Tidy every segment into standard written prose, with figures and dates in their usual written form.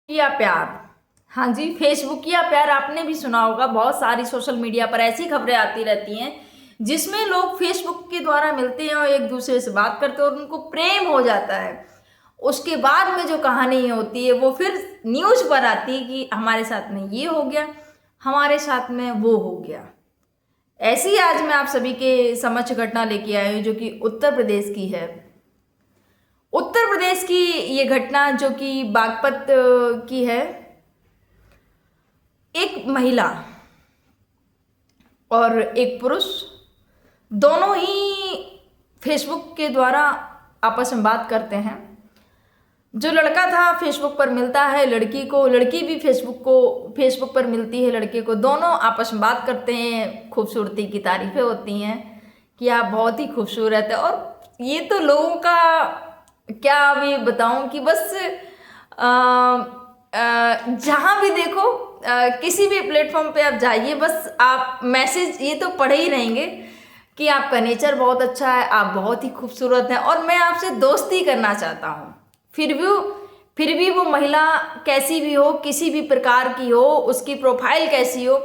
या प्यार। हाँ जी, फेसबुक या प्यार आपने भी सुना होगा। बहुत सारी सोशल मीडिया पर ऐसी खबरें आती रहती हैं जिसमें लोग फेसबुक के द्वारा मिलते हैं और एक दूसरे से बात करते हैं और उनको प्रेम हो जाता है। उसके बाद में जो कहानी होती है वो फिर न्यूज़ पर आती है कि हमारे साथ में ये हो गया, हमारे साथ में वो हो गया। ऐसी ही आज मैं आप सभी के समक्ष घटना लेके आई हूँ जो कि उत्तर प्रदेश की है। उत्तर प्रदेश की ये घटना जो कि बागपत की है। एक महिला और एक पुरुष दोनों ही फेसबुक के द्वारा आपस में बात करते हैं। जो लड़का था फेसबुक पर मिलता है लड़की को, लड़की भी फेसबुक पर मिलती है लड़के को। दोनों आपस में बात करते हैं, खूबसूरती की तारीफें होती हैं कि आप बहुत ही खूबसूरत है। और ये तो लोगों का क्या अभी बताऊं कि बस जहाँ भी देखो किसी भी प्लेटफॉर्म पे आप जाइए, बस आप मैसेज ये तो पढ़े ही रहेंगे कि आपका नेचर बहुत अच्छा है, आप बहुत ही खूबसूरत हैं और मैं आपसे दोस्ती करना चाहता हूँ। फिर भी वो महिला कैसी भी हो, किसी भी प्रकार की हो, उसकी प्रोफाइल कैसी हो,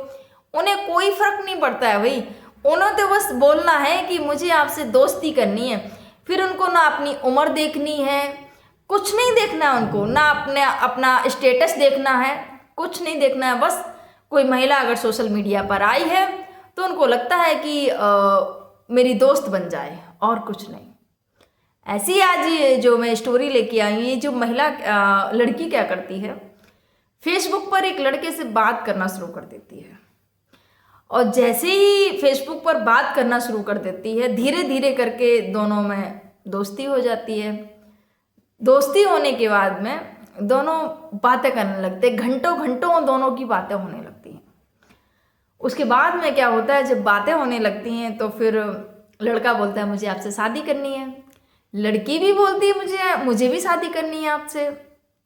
उन्हें कोई फर्क नहीं पड़ता है भाई। उन्हें तो बस बोलना है कि मुझे आपसे दोस्ती करनी है। फिर उनको ना अपनी उम्र देखनी है, कुछ नहीं देखना है उनको, ना अपना स्टेटस देखना है, कुछ नहीं देखना है। बस कोई महिला अगर सोशल मीडिया पर आई है तो उनको लगता है कि मेरी दोस्त बन जाए और कुछ नहीं। ऐसी आज ये जो मैं स्टोरी लेके आई हूँ, ये जो महिला लड़की क्या करती है, फेसबुक पर एक लड़के से बात करना शुरू कर देती है। और जैसे ही फेसबुक पर बात करना शुरू कर देती है, धीरे धीरे करके दोनों में दोस्ती हो जाती है। दोस्ती होने के बाद में दोनों बातें करने लगते हैं, घंटों घंटों दोनों की बातें होने लगती हैं। उसके बाद में क्या होता है, जब बातें होने लगती हैं तो फिर लड़का बोलता है मुझे आपसे शादी करनी है, लड़की भी बोलती है मुझे भी शादी करनी है आपसे,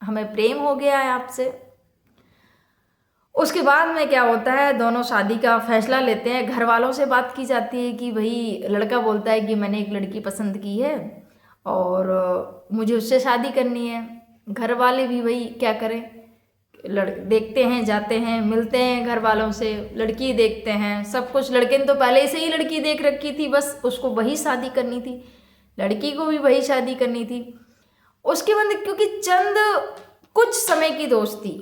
हमें प्रेम हो गया है आपसे। उसके बाद में क्या होता है, दोनों शादी का फैसला लेते हैं। घर वालों से बात की जाती है कि भाई, लड़का बोलता है कि मैंने एक लड़की पसंद की है और मुझे उससे शादी करनी है। घर वाले भी भाई क्या करें, देखते हैं, जाते हैं, मिलते हैं घर वालों से, लड़की देखते हैं, सब कुछ। लड़के ने तो पहले से ही लड़की देख रखी थी, बस उसको वही शादी करनी थी, लड़की को भी वही शादी करनी थी। उसके बाद क्योंकि चंद कुछ समय की दोस्ती,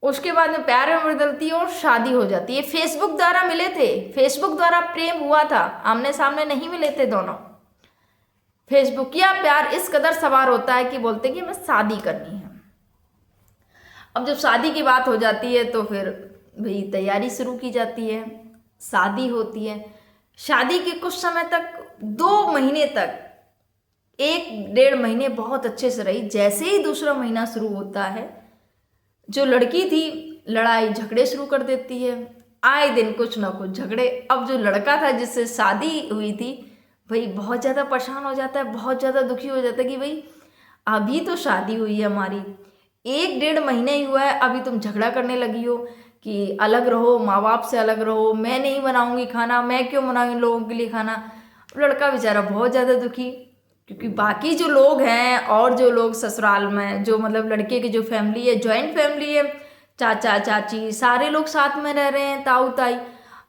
उसके बाद में प्यार में बदलती है और शादी हो जाती है। फेसबुक द्वारा मिले थे, फेसबुक द्वारा प्रेम हुआ था, आमने सामने नहीं मिले थे दोनों। फेसबुक या प्यार इस कदर सवार होता है कि बोलते हैं कि हमें शादी करनी है। अब जब शादी की बात हो जाती है तो फिर भाई तैयारी शुरू की जाती है, शादी होती है। शादी के कुछ समय तक, 2 महीने तक, 1-1.5 महीने बहुत अच्छे से रही। जैसे ही दूसरा महीना शुरू होता है, जो लड़की थी लड़ाई झगड़े शुरू कर देती है, आए दिन कुछ ना कुछ झगड़े। अब जो लड़का था जिससे शादी हुई थी भाई बहुत ज़्यादा परेशान हो जाता है, बहुत ज़्यादा दुखी हो जाता है कि भाई अभी तो शादी हुई है हमारी, 1-1.5 महीने ही हुआ है, अभी तुम झगड़ा करने लगी हो कि अलग रहो, माँ बाप से अलग रहो, मैं नहीं बनाऊंगी खाना, मैं क्यों बनाऊंगी लोगों के लिए खाना। लड़का बेचारा बहुत ज़्यादा दुखी, क्योंकि बाकी जो लोग हैं और जो लोग ससुराल में, जो मतलब लड़के की जो फैमिली है, जॉइंट फैमिली है, चाचा चाची सारे लोग साथ में रह रहे हैं, ताऊ ताई।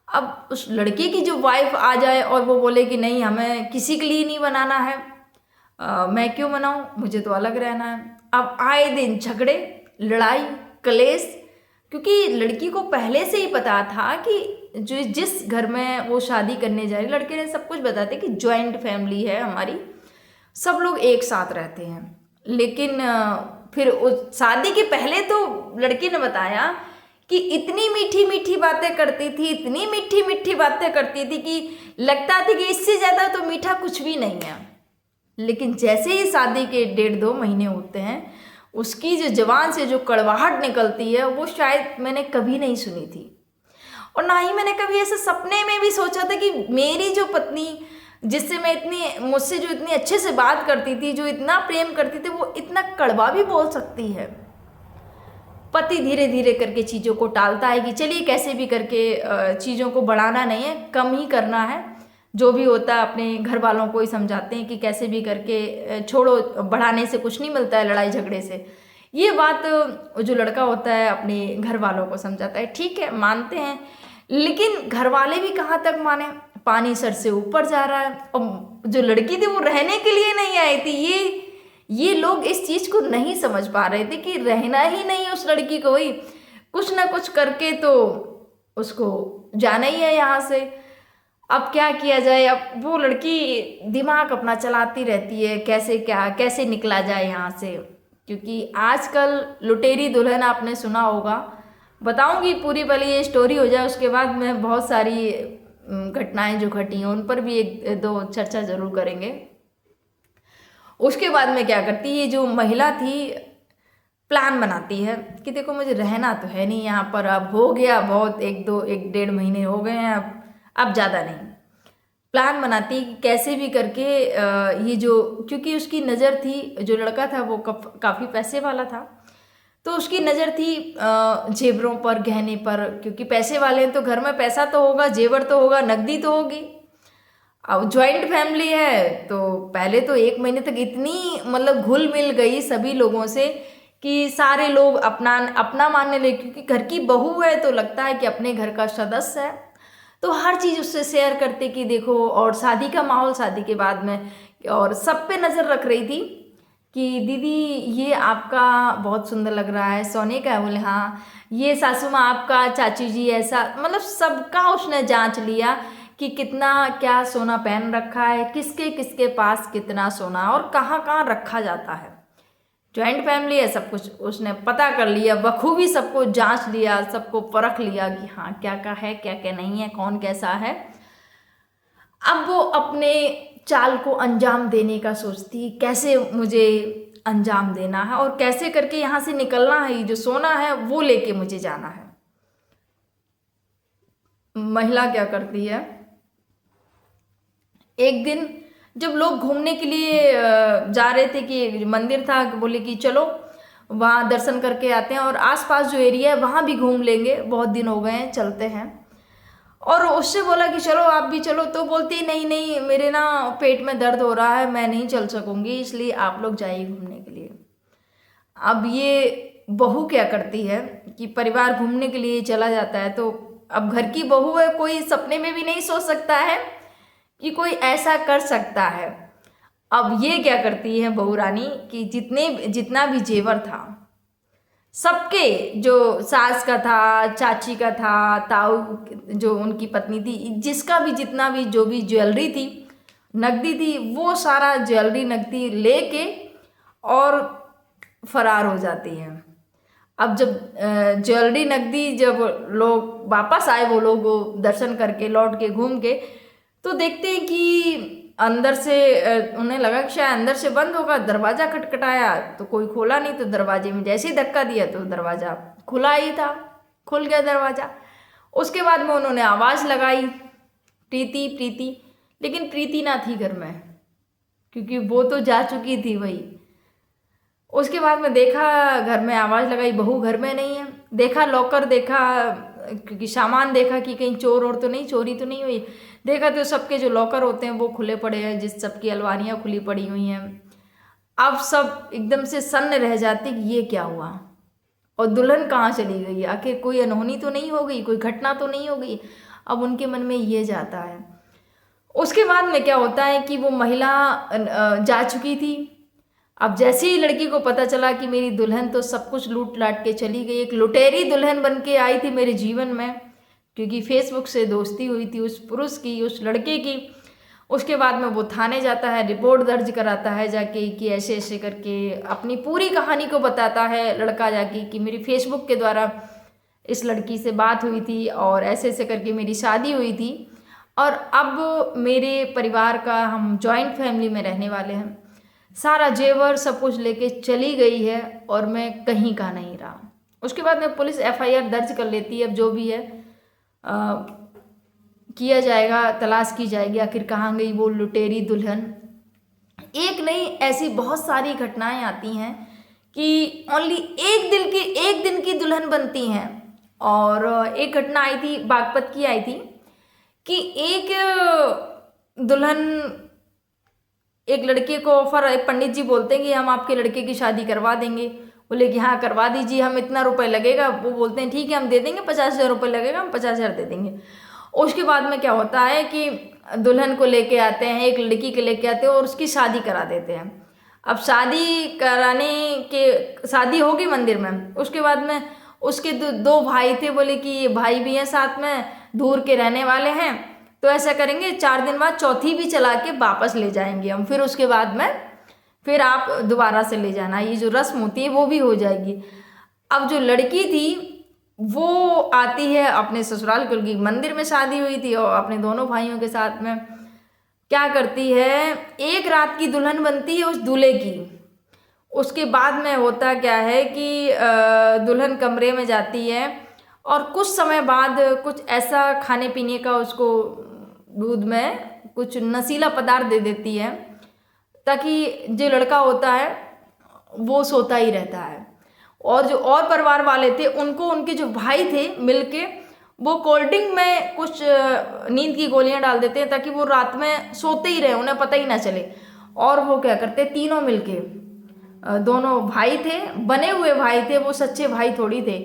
अब उस लड़के की जो वाइफ आ जाए और वो बोले कि नहीं, हमें किसी के लिए नहीं बनाना है, मैं क्यों बनाऊं, मुझे तो अलग रहना है। अब आए दिन झगड़े, लड़ाई, कलेश, क्योंकि लड़की को पहले से ही पता था कि जो जिस घर में वो शादी करने जा रही, लड़के ने सब कुछ बताते कि जॉइंट फैमिली है हमारी, सब लोग एक साथ रहते हैं। लेकिन फिर उस शादी के पहले तो लड़की ने बताया कि इतनी मीठी मीठी बातें करती थी, इतनी मीठी मीठी बातें करती थी कि लगता थी कि इससे ज़्यादा तो मीठा कुछ भी नहीं है। लेकिन जैसे ही शादी के 1.5-2 महीने होते हैं, उसकी जो जबान से जो कड़वाहट निकलती है वो शायद मैंने कभी नहीं सुनी थी। और ना ही मैंने कभी ऐसे सपने में भी सोचा था कि मेरी जो पत्नी, जिससे मैं मुझसे जो इतनी अच्छे से बात करती थी, जो इतना प्रेम करती थी, वो इतना कड़वा भी बोल सकती है। पति धीरे धीरे करके चीज़ों को टालता है कि चलिए कैसे भी करके चीज़ों को बढ़ाना नहीं है, कम ही करना है, जो भी होता है अपने घर वालों को ही समझाते हैं कि कैसे भी करके छोड़ो, बढ़ाने से कुछ नहीं मिलता है, लड़ाई झगड़े से। ये बात जो लड़का होता है अपने घर वालों को समझाता है, ठीक है मानते हैं, लेकिन घर वाले भी कहाँ तक माने, पानी सर से ऊपर जा रहा है। और जो लड़की थी वो रहने के लिए नहीं आई थी, ये लोग इस चीज़ को नहीं समझ पा रहे थे कि रहना ही नहीं उस लड़की को, वही कुछ ना कुछ करके तो उसको जाना ही है यहाँ से। अब क्या किया जाए, अब वो लड़की दिमाग अपना चलाती रहती है कैसे निकला जाए यहाँ से, क्योंकि आजकल लुटेरी दुल्हन आपने सुना होगा। बताऊंगी पूरी, पहले ये स्टोरी हो जाए उसके बाद मैं बहुत सारी घटनाएं जो घटी हैं उन पर भी एक दो चर्चा जरूर करेंगे। उसके बाद में क्या करती है, ये जो महिला थी प्लान बनाती है कि देखो मुझे रहना तो है नहीं यहाँ पर, अब हो गया बहुत, एक डेढ़ महीने हो गए हैं, अब ज़्यादा नहीं। प्लान बनाती कि कैसे भी करके ये जो, क्योंकि उसकी नज़र थी, जो लड़का था वो काफ़ी पैसे वाला था, तो उसकी नज़र थी जेवरों पर, गहने पर, क्योंकि पैसे वाले हैं तो घर में पैसा तो होगा, जेवर तो होगा, नकदी तो होगी। अब ज्वाइंट फैमिली है तो पहले तो एक महीने तक इतनी मतलब घुल मिल गई सभी लोगों से कि सारे लोग अपना अपना मानने लगे, क्योंकि घर की बहू है तो लगता है कि अपने घर का सदस्य है, तो हर चीज़ उससे शेयर करते कि देखो। और शादी का माहौल, शादी के बाद में, और सब पे नज़र रख रही थी कि दीदी ये आपका बहुत सुंदर लग रहा है, सोने का है, बोले हाँ, ये सासू माँ आपका, चाची जी ऐसा, मतलब सबका उसने जांच लिया कि कितना क्या सोना पहन रखा है, किसके किसके पास कितना सोना और कहाँ कहाँ रखा जाता है। ज्वाइंट फैमिली है, सब कुछ उसने पता कर लिया, बखूबी सबको जांच लिया, सबको परख लिया कि हाँ क्या क्या है, क्या क्या नहीं है, कौन कैसा है। अब वो अपने चाल को अंजाम देने का सोचती, कैसे मुझे अंजाम देना है और कैसे करके यहाँ से निकलना है, जो सोना है वो लेके मुझे जाना है। महिला क्या करती है, एक दिन जब लोग घूमने के लिए जा रहे थे कि मंदिर था, बोले कि चलो वहाँ दर्शन करके आते हैं और आसपास जो एरिया है वहाँ भी घूम लेंगे, बहुत दिन हो गए हैं, चलते हैं। और उससे बोला कि चलो आप भी चलो, तो बोलती नहीं नहीं मेरे ना पेट में दर्द हो रहा है, मैं नहीं चल सकूंगी, इसलिए आप लोग जाइए घूमने के लिए। अब ये बहू क्या करती है कि परिवार घूमने के लिए चला जाता है, तो अब घर की बहू है, कोई सपने में भी नहीं सोच सकता है कि कोई ऐसा कर सकता है। अब ये क्या करती है बहू रानी कि जितना भी जेवर था सबके, जो सास का था, चाची का था, ताऊ जो उनकी पत्नी थी, जिसका भी जितना भी जो भी ज्वेलरी थी, नकदी थी, वो सारा ज्वेलरी नकदी लेके और फरार हो जाती है। अब जब ज्वेलरी नकदी जब लोग वापस आए, वो लोग दर्शन करके लौट के घूम के, तो देखते हैं कि अंदर से उन्हें लगा कि शायद अंदर से बंद होगा, दरवाज़ा खटखटाया तो कोई खोला नहीं, तो दरवाजे में जैसे ही धक्का दिया तो दरवाज़ा खुला ही था, खुल गया दरवाज़ा। उसके बाद में उन्होंने आवाज़ लगाई, प्रीति प्रीति, लेकिन प्रीति ना थी घर में, क्योंकि वो तो जा चुकी थी वही। उसके बाद में देखा, घर में आवाज़ लगाई, बहू घर में नहीं है, देखा लॉकर, देखा क्योंकि सामान देखा कि कहीं चोर और तो नहीं, चोरी तो नहीं हुई, देखा तो सबके जो लॉकर होते हैं वो खुले पड़े हैं, जिस सबकी अलमारियाँ खुली पड़ी हुई हैं। अब सब एकदम से सन्न रह जाते कि ये क्या हुआ और दुल्हन कहाँ चली गई, आखिर कोई अनहोनी तो नहीं हो गई, कोई घटना तो नहीं हो गई। अब उनके मन में ये जाता है। उसके बाद में क्या होता है कि वो महिला जा चुकी थी। अब जैसे ही लड़की को पता चला कि मेरी दुल्हन तो सब कुछ लूट लाट के चली गई, एक लुटेरी दुल्हन बन के आई थी मेरे जीवन में, क्योंकि फेसबुक से दोस्ती हुई थी उस पुरुष की, उस लड़के की। उसके बाद में वो थाने जाता है, रिपोर्ट दर्ज कराता है जाके कि ऐसे ऐसे करके अपनी पूरी कहानी को बताता है लड़का जाके कि मेरी फेसबुक के द्वारा इस लड़की से बात हुई थी और ऐसे ऐसे करके मेरी शादी हुई थी और अब मेरे परिवार का, हम जॉइंट फैमिली में रहने वाले हैं, सारा जेवर सब कुछ लेके चली गई है और मैं कहीं का नहीं रहा। उसके बाद में पुलिस एफआईआर दर्ज कर लेती है। अब जो भी है किया जाएगा, तलाश की जाएगी आखिर कहाँ गई वो लुटेरी दुल्हन। एक नहीं, ऐसी बहुत सारी घटनाएं आती हैं कि ओनली एक दिन की दुल्हन बनती हैं। और एक घटना आई थी, बागपत की आई थी कि एक दुल्हन, एक लड़के को ऑफर, पंडित जी बोलते हैं कि हम आपके लड़के की शादी करवा देंगे। बोले कि हाँ करवा दीजिए, हम इतना रुपए लगेगा। वो बोलते हैं ठीक है हम दे देंगे, 50,000 रुपये लगेगा, हम 50,000 दे देंगे। उसके बाद में क्या होता है कि दुल्हन को लेके आते हैं, एक लड़की के लेके आते हैं और उसकी शादी करा देते हैं। अब शादी होगी मंदिर में। उसके बाद में उसके दो भाई थे, बोले कि ये भाई भी हैं साथ में, दूर के रहने वाले हैं, तो ऐसा करेंगे 4 दिन बाद चौथी भी चला के वापस ले जाएंगे हम, फिर उसके बाद में फिर आप दोबारा से ले जाना, ये जो रस्म होती है वो भी हो जाएगी। अब जो लड़की थी वो आती है अपने ससुराल, क्योंकि मंदिर में शादी हुई थी और अपने दोनों भाइयों के साथ में क्या करती है, एक रात की दुल्हन बनती है उस दूल्हे की। उसके बाद में होता क्या है कि दुल्हन कमरे में जाती है और कुछ समय बाद कुछ ऐसा खाने पीने का उसको दूध में कुछ नशीला पदार्थ दे देती है, ताकि जो लड़का होता है वो सोता ही रहता है। और जो और परिवार वाले थे उनको, उनके जो भाई थे मिलके वो कोल्ड ड्रिंक में कुछ नींद की गोलियां डाल देते हैं, ताकि वो रात में सोते ही रहे, उन्हें पता ही ना चले। और वो क्या करते, तीनों मिलके, दोनों भाई थे, बने हुए भाई थे, वो सच्चे भाई थोड़ी थे,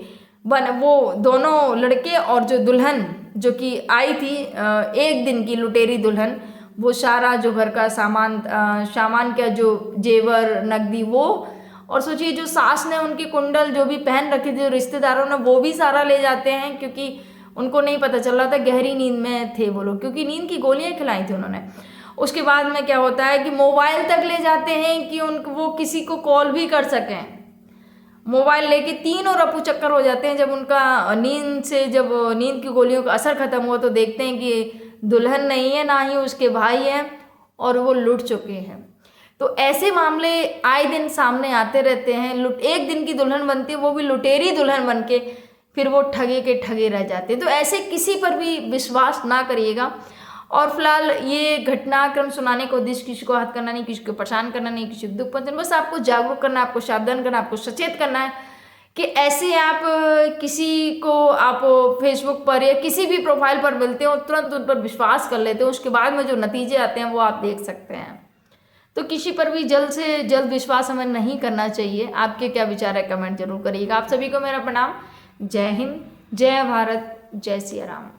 वो दोनों लड़के और जो दुल्हन जो कि आई थी एक दिन की लुटेरी दुल्हन, वो सारा जो घर का सामान क्या, जो जेवर नकदी वो, और सोचिए जो सास ने उनके कुंडल जो भी पहन रखे थे रिश्तेदारों ने, वो भी सारा ले जाते हैं, क्योंकि उनको नहीं पता चल रहा था, गहरी नींद में थे वो लोग, क्योंकि नींद की गोलियां खिलाई थी उन्होंने। उसके बाद में क्या होता है कि मोबाइल तक ले जाते हैं कि वो किसी को कॉल भी कर सकें। मोबाइल लेके तीनों रफू चक्कर हो जाते हैं। जब उनका जब नींद की गोलियों का असर खत्म हुआ तो देखते हैं कि दुल्हन नहीं है, ना ही उसके भाई हैं, और वो लुट चुके हैं। तो ऐसे मामले आए दिन सामने आते रहते हैं। एक दिन की दुल्हन बनती है, वो भी लुटेरी दुल्हन बन के, फिर वो ठगे के ठगे रह जाते हैं। तो ऐसे किसी पर भी विश्वास ना करिएगा। और फिलहाल ये घटनाक्रम सुनाने का उद्देश्य किसी को आहत करना नहीं, किसी को परेशान करना नहीं, किसी को दुख पहुंचाना, बस आपको जागरूक करना, आपको सावधान करना, आपको सचेत करना है कि ऐसे आप किसी को आप फेसबुक पर या किसी भी प्रोफाइल पर मिलते हो, तुरंत उन पर विश्वास कर लेते हो, उसके बाद में जो नतीजे आते हैं वो आप देख सकते हैं। तो किसी पर भी जल्द से जल्द विश्वास हमें नहीं करना चाहिए। आपके क्या विचार है कमेंट जरूर करिएगा। आप सभी को मेरा प्रणाम। जय हिंद, जय भारत, जय सिया राम।